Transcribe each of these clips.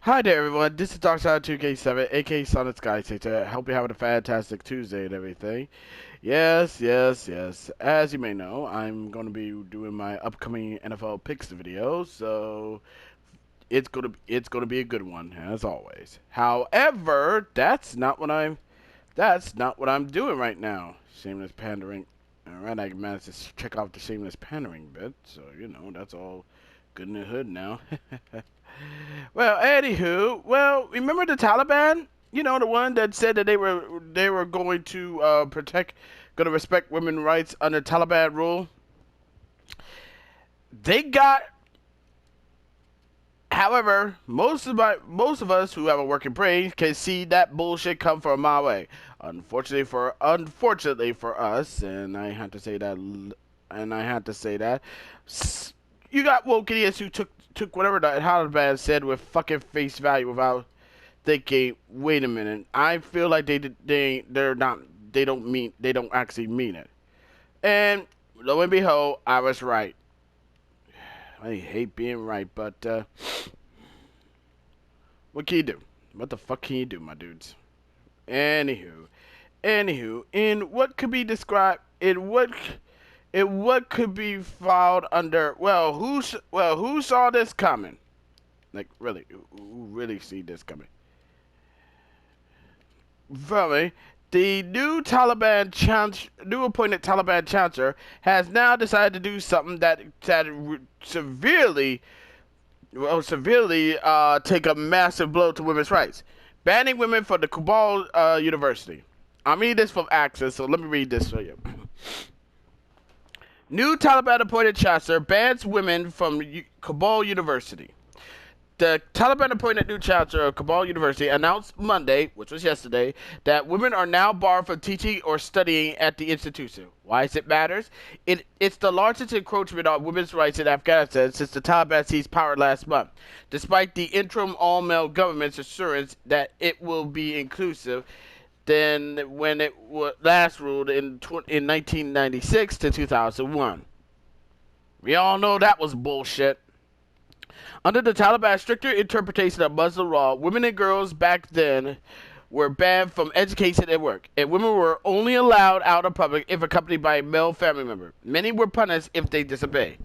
Hi there, everyone. This is Darkside2K7, aka Sonic Sky to help you have a fantastic Tuesday and everything. Yes. As you may know, I'm going to be doing my upcoming NFL picks video, so it's gonna be a good one as always. However, that's not what I'm doing right now. Shameless pandering. All right, I managed to check off the shameless pandering bit, so that's all good in the hood now. Well, anywho, remember the Taliban? You know, the one that said that they were going to going to respect women's rights under Taliban rule. They got, however, most of us who have a working brain can see that bullshit come from my way. Unfortunately for us, and I had to say that, you got woke idiots who took whatever the Taliban said with fucking face value without thinking, wait a minute, I feel like they don't actually mean it. And lo and behold, I was right. I hate being right, but what can you do? What the fuck can you do, my dudes? Anywho, in what could be described in what could be filed under, who saw this coming? Like, really, who really see this coming? From the new appointed Taliban chancellor has now decided to do something that severely take a massive blow to women's rights, banning women from the Kabul University. I'm reading this from Access, so let me read this for you. New Taliban appointed chancellor bans women from Kabul University. The Taliban appointed new chancellor of Kabul University announced Monday, which was yesterday, that women are now barred from teaching or studying at the institution. Why does it matter? It's the largest encroachment on women's rights in Afghanistan since the Taliban seized power last month. Despite the interim all-male government's assurance that it will be inclusive than when it last ruled in 1996 to 2001. We all know that was bullshit. Under the Taliban's stricter interpretation of Muslim law, women and girls back then were banned from education and work, and women were only allowed out of public if accompanied by a male family member. Many were punished if they disobeyed.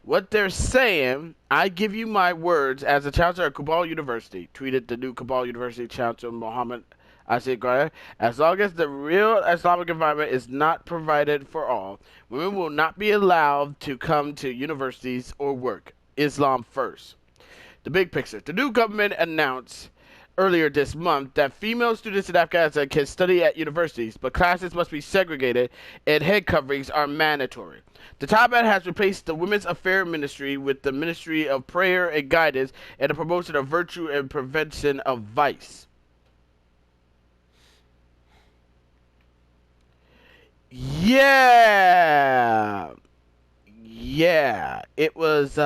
What they're saying, I give you my words as a chancellor of Kabul University, tweeted the new Kabul University chancellor Mohammed Asghar, as long as the real Islamic environment is not provided for all, women will not be allowed to come to universities or work. Islam first. The big picture. The new government announced earlier this month that female students in Afghanistan can study at universities, but classes must be segregated and head coverings are mandatory. The Taliban has replaced the Women's Affairs Ministry with the Ministry of Prayer and Guidance and the Promotion of Virtue and Prevention of Vice. Yeah. It was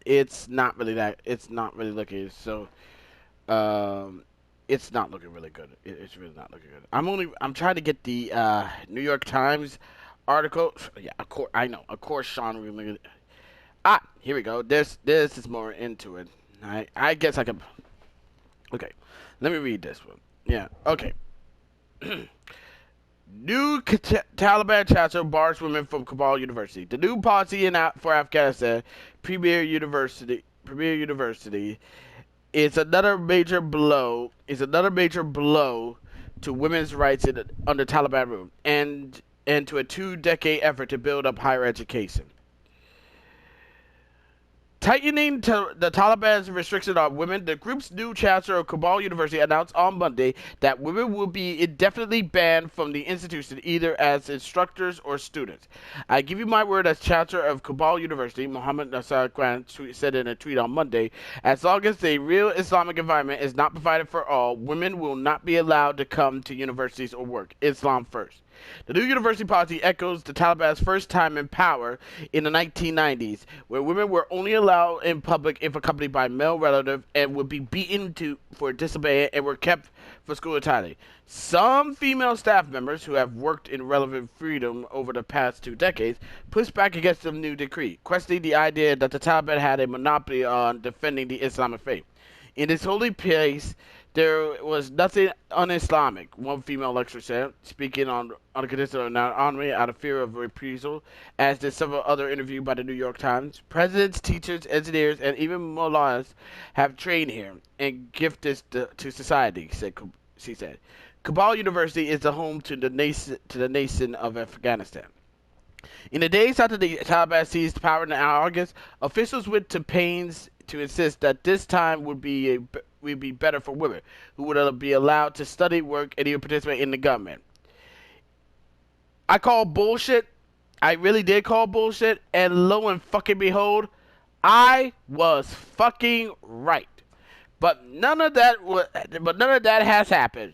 it's not really looking so it's not looking really good. It's really not looking good. I'm trying to get the New York Times article. Yeah, of course I know. Of course Sean really. Here we go. This is more into it. I guess I can. Okay. Let me read this one. Yeah. Okay. New Taliban chancellor bars women from Kabul University. The new policy for Afghanistan, Premier University, is another major blow. To women's rights under Taliban rule, and to a 2-decade effort to build up higher education. Tightening the Taliban's restriction on women, the group's new chancellor of Kabul University announced on Monday that women will be indefinitely banned from the institution either as instructors or students. I give you my word as chancellor of Kabul University, Mohammed Nasser Khan said in a tweet on Monday, as long as the real Islamic environment is not provided for all, women will not be allowed to come to universities or work. Islam first. The new university policy echoes the Taliban's first time in power in the 1990s, where women were only allowed in public if accompanied by a male relative and would be beaten for disobeying and were kept for school entirely. Some female staff members who have worked in relevant freedom over the past 2 decades pushed back against the new decree, questioning the idea that the Taliban had a monopoly on defending the Islamic faith. In this holy place, there was nothing un-Islamic, one female lecturer said, speaking on the condition of non-honoring out of fear of reprisal, as did several other interviewed by the New York Times. Presidents, teachers, engineers, and even mullahs have trained here and give this to society, she said. Kabul University is the home to the nation of Afghanistan. In the days after the Taliban seized power in August, officials went to pains to insist that this time would be better for women, who would be allowed to study, work, and even participate in the government. I call bullshit. I really did call bullshit, and lo and fucking behold, I was fucking right. But none of that has happened.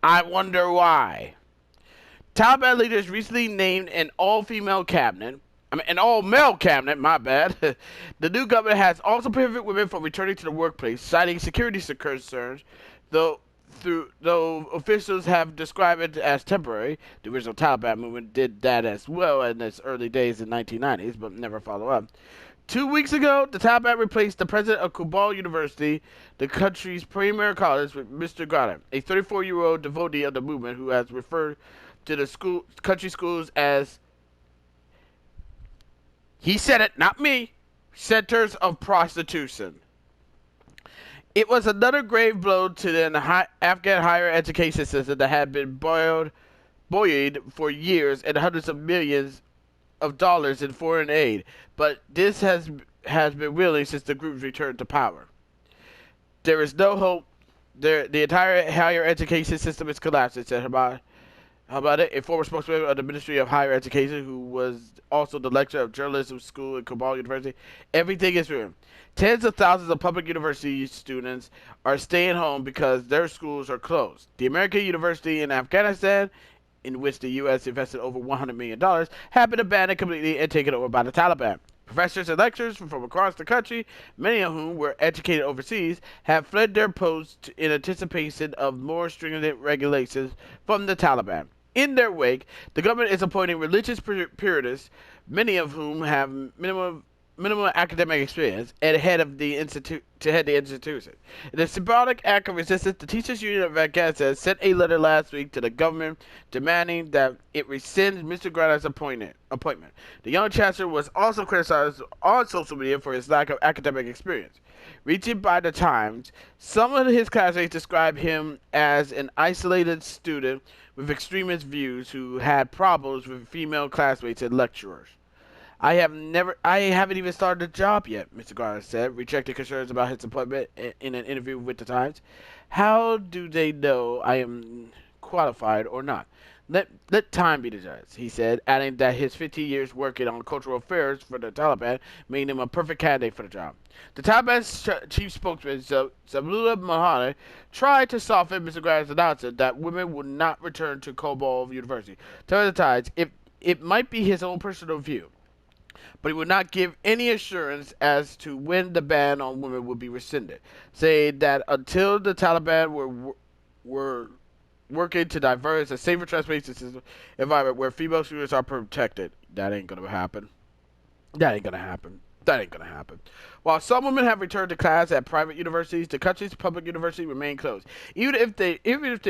I wonder why. Taliban leaders recently named an all-male cabinet, my bad. The new government has also prohibited women from returning to the workplace, citing security concerns, though officials have described it as temporary. The original Taliban movement did that as well in its early days in the 1990s, but never followed up. 2 weeks ago, the Taliban replaced the president of Kabul University, the country's premier college, with Mr. Ghani, a 34-year-old devotee of the movement who has referred to the country schools as, he said it, not me, centers of prostitution. It was another grave blow to the Afghan higher education system that had been buoyed for years and hundreds of millions of dollars in foreign aid, but this has been willing since the group's return to power. There is no hope. The entire higher education system is collapsing, said How about it? A former spokesman of the Ministry of Higher Education, who was also the lecturer of journalism school at Kabul University. Everything is ruined. Tens of thousands of public university students are staying home because their schools are closed. The American University in Afghanistan, in which the U.S. invested over $100 million, have been abandoned completely and taken over by the Taliban. Professors and lecturers from across the country, many of whom were educated overseas, have fled their posts in anticipation of more stringent regulations from the Taliban. In their wake, the government is appointing religious purists, many of whom have minimum academic experience, and to head the institution. In a symbolic act of resistance, the Teachers Union of Afghanistan sent a letter last week to the government demanding that it rescind Mr. Ghani's appointment. The young chancellor was also criticized on social media for his lack of academic experience. Reaching by the Times, some of his classmates described him as an isolated student with extremist views who had problems with female classmates and lecturers. I haven't even started a job yet, Mr. Ghani said, rejecting concerns about his appointment in an interview with the Times. How do they know I am qualified or not? Let time be the judge, he said, adding that his 15 years working on cultural affairs for the Taliban made him a perfect candidate for the job. The Taliban's chief spokesman, Zabullah Mujahid, tried to soften Mr. Ghani's announcement that women would not return to Kabul University, telling the Times it might be his own personal view, but he would not give any assurance as to when the ban on women would be rescinded, saying that until the Taliban were working to diverse a safer transportation system environment where female students are protected, that ain't gonna happen. That ain't gonna happen. While some women have returned to class at private universities, the country's public universities remain closed. Even if they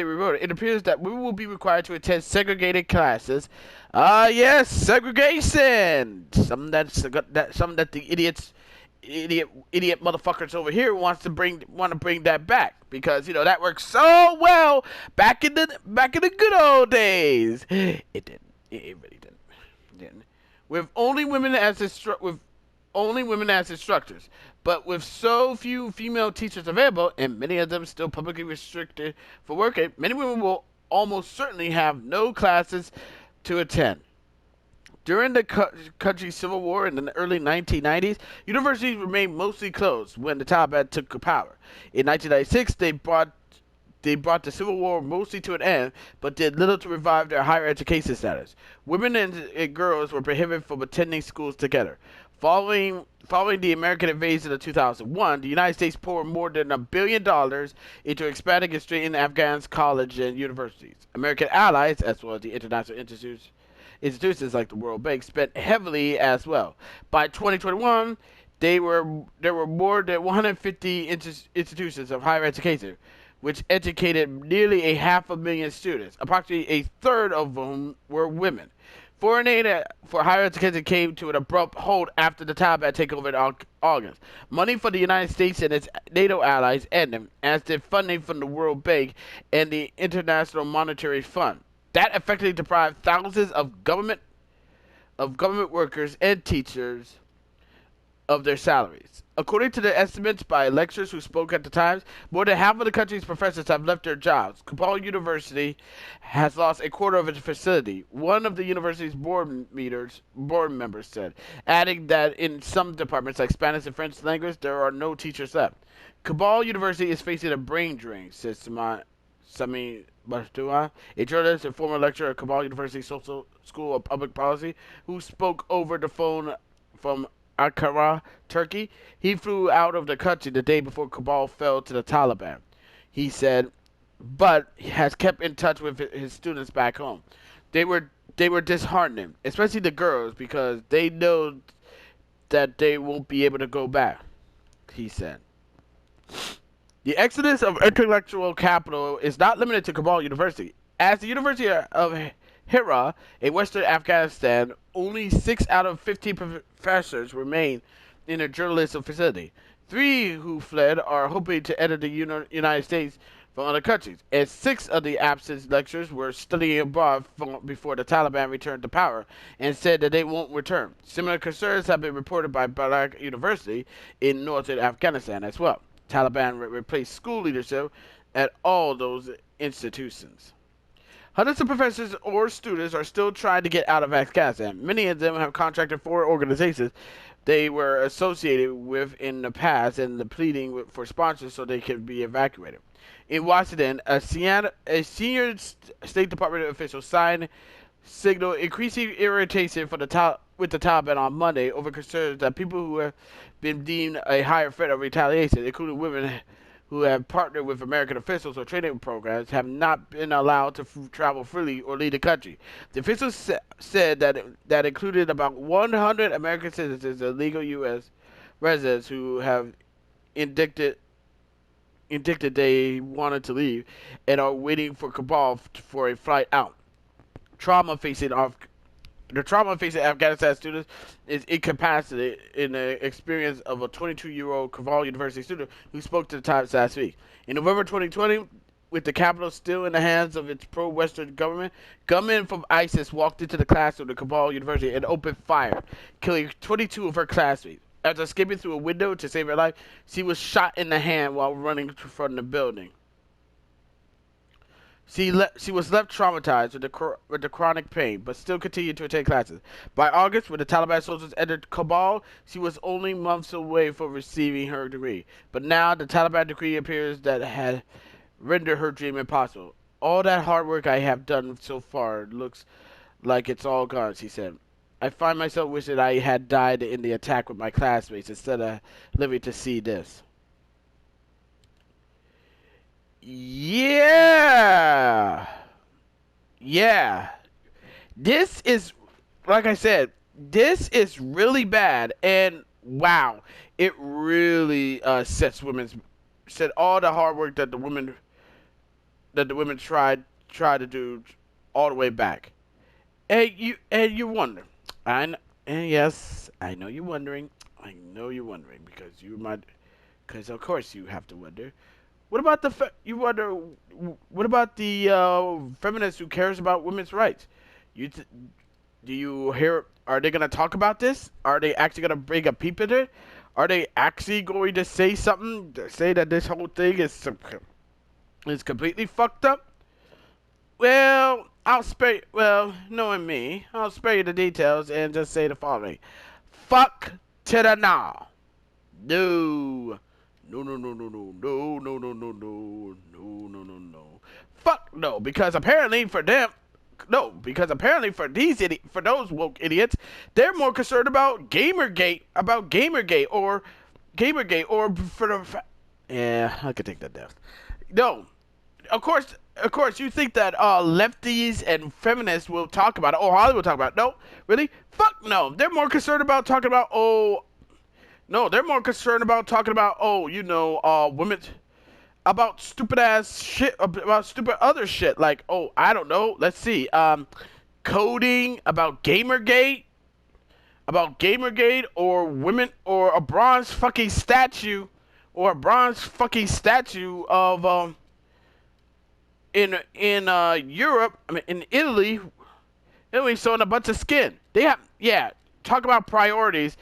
remote it appears that women will be required to attend segregated classes. Yes, segregation. Something that the idiot motherfuckers over here want to bring that back, because that worked so well back in the good old days. It didn't. It really didn't. With only women as instructors, but with so few female teachers available, and many of them still publicly restricted for working, many women will almost certainly have no classes to attend. During the country's civil war in the early 1990s, universities remained mostly closed when the Taliban took power. In 1996, they brought they brought the Civil War mostly to an end, but did little to revive their higher education status. Women and girls were prohibited from attending schools together. Following the American invasion of 2001, the United States poured more than $1 billion into expanding and strengthening Afghan colleges and universities. American allies, as well as the international institutions like the World Bank, spent heavily as well. By 2021, there were more than 150 institutions of higher education, which educated nearly 500,000 students, approximately a third of whom were women. Foreign aid for higher education came to an abrupt halt after the Taliban takeover in August. Money for the United States and its NATO allies ended, as did funding from the World Bank and the International Monetary Fund. That effectively deprived thousands of government workers and teachers of their salaries. According to the estimates by lecturers who spoke at the Times, more than half of the country's professors have left their jobs. Kabul University has lost a quarter of its facility, one of the university's board members said, adding that in some departments like Spanish and French language, there are no teachers left. Kabul University is facing a brain drain, says Sami Bastua, a journalist and former lecturer at Kabul University Social School of Public Policy, who spoke over the phone from Ankara, Turkey. He flew out of the country the day before Kabul fell to the Taliban. He said, but has kept in touch with his students back home. They were disheartening, especially the girls, because they know that they won't be able to go back, he said. The exodus of intellectual capital is not limited to Kabul University. As the University of Herat, in western Afghanistan, only 6 out of 15 professors remain in a journalistic facility. 3 who fled are hoping to enter the United States from other countries, and 6 of the absent lecturers were studying abroad before the Taliban returned to power and said that they won't return. Similar concerns have been reported by Balagh University in northern Afghanistan as well. Taliban replaced school leadership at all those institutions. Hundreds of professors or students are still trying to get out of Afghanistan. Many of them have contracted for organizations they were associated with in the past and pleading for sponsors so they could be evacuated. In Washington, a senior State Department official signaled increasing irritation with the Taliban on Monday over concerns that people who have been deemed a higher threat of retaliation, including women who have partnered with American officials or training programs, have not been allowed to travel freely or leave the country. The officials said that included about 100 American citizens and legal U.S. residents who have indicated they wanted to leave and are waiting for Kabul for a flight out. The trauma facing Afghanistan students is incapacitated in the experience of a 22-year-old Kabul University student who spoke to the Times last week. In November 2020, with the capital still in the hands of its pro-Western government, gunmen from ISIS walked into the classroom at Kabul University and opened fire, killing 22 of her classmates. After escaping through a window to save her life, she was shot in the hand while running from the building. She was left traumatized with the chronic pain, but still continued to attend classes. By August, when the Taliban soldiers entered Kabul, she was only months away from receiving her degree. But now, the Taliban decree appears that had rendered her dream impossible. All that hard work I have done so far looks like it's all gone, she said. I find myself wishing I had died in the attack with my classmates instead of living to see this. Yeah. This is, like I said, this is really bad, and wow, it really said all the hard work that the women tried to do all the way back, and you wonder, and yes, I know you're wondering, because of course you have to wonder. What about the feminist who cares about women's rights? Do you hear? Are they gonna talk about this? Are they actually gonna bring a peep at it? Are they actually going to say something? Say that this whole thing is completely fucked up? Well, knowing me, I'll spare you the details and just say the following: fuck to the nah. No. No, no, no, no, no, no, no, no, no, no, no, no, no, no. Fuck no, because apparently for them, no, because apparently for for those woke idiots, they're more concerned about Gamergate, or for the. Yeah, I could take that down. No, of course, you think that lefties and feminists will talk about it. Oh, Hollywood will talk about it. No, really? Fuck no. They're more concerned about talking about no, they're more concerned about talking about women, about stupid ass shit, about stupid other shit like I don't know. Let's see, coding, about Gamergate, or women, or a bronze fucking statue, of in Europe. I mean, in Italy, showing a bunch of skin. They have, yeah. Talk about priorities,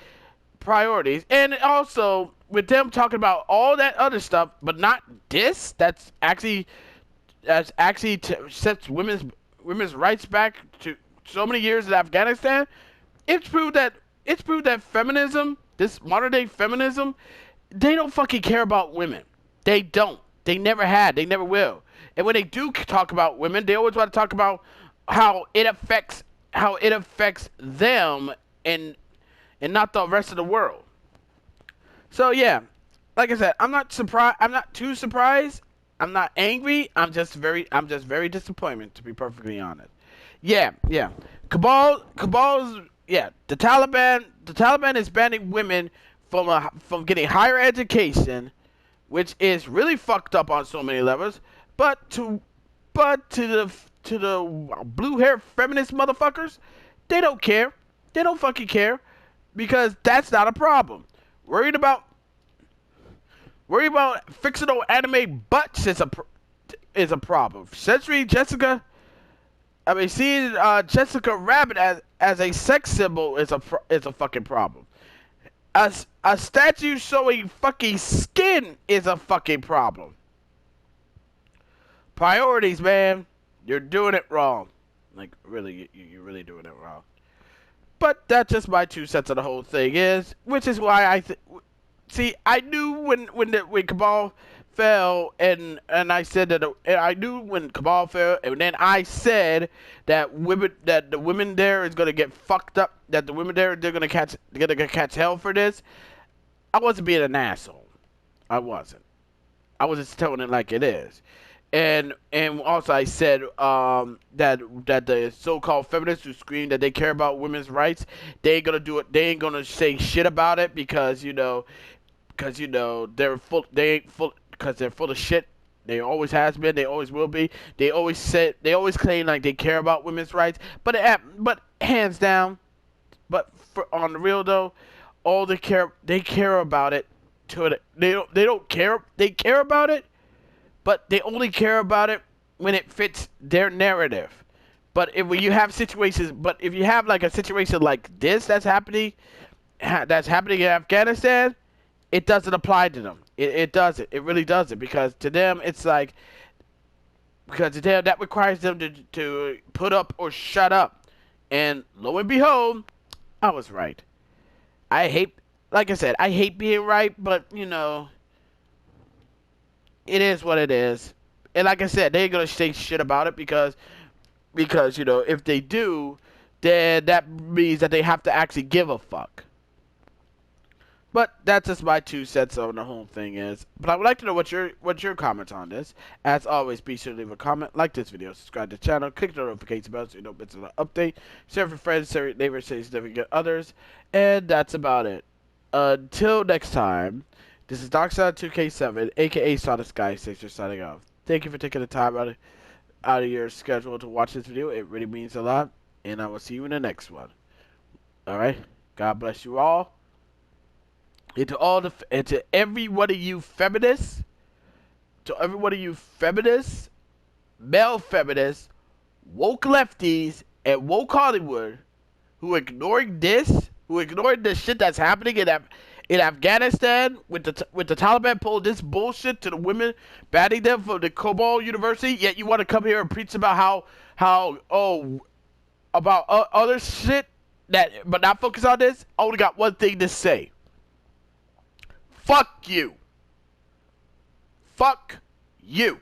and also with them talking about all that other stuff, but not this. Sets women's rights back to so many years in Afghanistan. It's proved that feminism, this modern day feminism, they don't fucking care about women. They don't. They never had. They never will. And when they do talk about women, they always want to talk about how it affects them, and not the rest of the world. So yeah, like I said, I'm not surprised. I'm not too surprised. I'm not angry. I'm just very disappointed, to be perfectly honest. Yeah, yeah. Cabal's, yeah. The Taliban is banning women from getting higher education, which is really fucked up on so many levels. But to the blue hair feminist motherfuckers, they don't care. They don't fucking care, because that's not a problem. Worried about fictional anime butts is a problem. Seeing Jessica Rabbit as a sex symbol is a fucking problem. A statue showing fucking skin is a fucking problem. Priorities, man. You're doing it wrong. Like, really, you're really doing it wrong. But that's just my 2 cents of the whole thing which is why I knew when Cabal fell, and I said that I knew when Cabal fell, and then I said that the women there is gonna get fucked up, that the women there, they're gonna catch hell for this. I wasn't being an asshole. I wasn't. I was just telling it like it is. And also I said that the so-called feminists who scream that they care about women's rights, they ain't gonna do it. They ain't gonna say shit about it, because they're full. They ain't full, because they're full of shit. They always has been. They always will be. They always claim like they care about women's rights, but hands down. But on the real though, all they care about it. They don't care. They care about it, but they only care about it when it fits their narrative. But if you have like a situation like this that's happening in Afghanistan, it doesn't apply to them. It doesn't. It really doesn't, because to them it's like, because to them that requires them to put up or shut up. And lo and behold, I was right. Like I said, I hate being right, but it is what it is. And like I said, they ain't gonna say shit about it, because if they do, then that means that they have to actually give a fuck. But that's just my 2 cents on the whole thing But I would like to know what your comments on this. As always, be sure to leave a comment, like this video, subscribe to the channel, click the notification bell so you don't miss an update, share for friends, share with neighbors, share significant others, and that's about it. Until next time, this is DarkSide2K7, aka Sonic Sky 6, signing off. Thank you for taking the time out of your schedule to watch this video. It really means a lot, and I will see you in the next one. Alright? God bless you all. And to every one of you feminists, male feminists, woke lefties, and woke Hollywood, who ignored the shit that's happening in Afghanistan, with the Taliban pulling this bullshit to the women, banning them from the Kabul University. Yet you want to come here and preach about about other shit but not focus on this. I only got one thing to say. Fuck you. Fuck you.